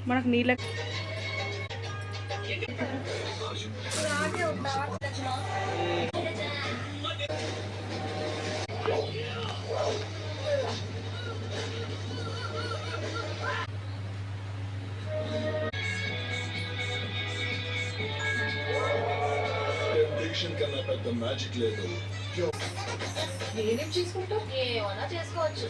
మనకు నీళ్ళ కన్నా పెద్ద మ్యాజిక్ లేదు. నేనేం చేసుకుంటా ఏమన్నా చేసుకోవచ్చు.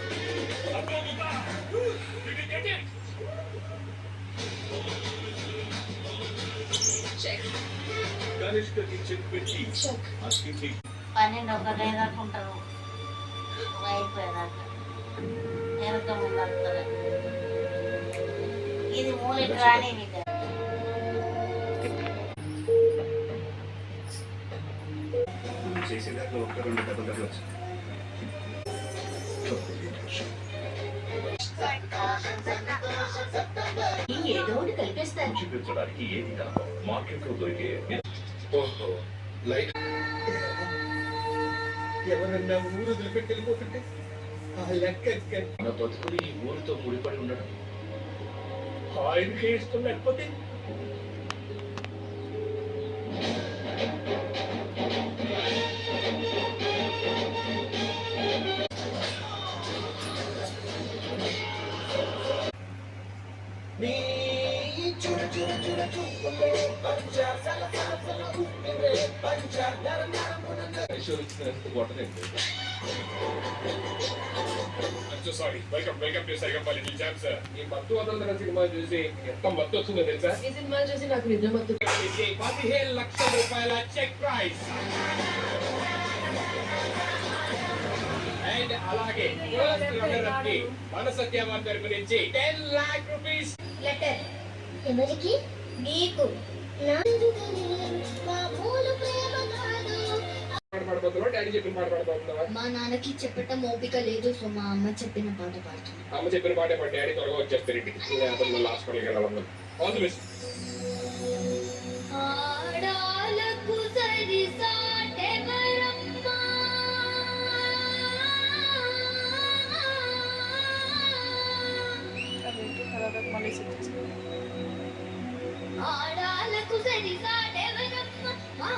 పన్నెండు ఒకటే దాకుంటారు అయిపోయేదాకా వెనక ముందు వస్తారు. ఇది మూలిటి రాని చేసేదాకా ఒక్క రెండు దెబ్బలు తగ్గవచ్చు. ఏదో ఒకటి కలిపేస్తాను. చూపించడానికి ఏది కాదు మార్కెట్ లో దొరికే. ఓహో లైట్ ఎవరన్నా ఊరు వదిలిపెట్టి వెళ్ళిపోతుంటే ఆ లెక్క మన బతుకులు ఈ ఊరితో ముడిపడి ఉండడం ఆయనకే ఇష్టం లేకపోతే sorry welcome to Saigampalli little champs. ఈ మత్తు వదలన సినిమా చూసి ఎంత మత్తు వచ్చిందో తెలుసా? ఈ సినిమా చూసి నాకు నిద్ర మత్తు. 15 లక్షల రూపాయల చెక్ ప్రైజ్. అండ్ అలాగే మన సత్యవాన్ తరపు నుంచి 10 lakh rupees లెటర్. ఎవరికి? నీకు. డాడీ చెప్పిన పాట పాడుతున్నావా? మా నాన్నకి చెప్పటం ఓపిక లేదు, సో మా అమ్మ చెప్పిన పాట పాడుతున్నా. అమ్మ చెప్పిన పాటే పాడు. డాడీ త్వరగా వచ్చేస్తారు ఇంటికి. మళ్ళీ హాస్పిటల్కి వెళ్ళాలి. All the best. ఆడాలకు సరి సాటెవరమ్మా, ఆడాలకు సరి సాటెవరమ్మా,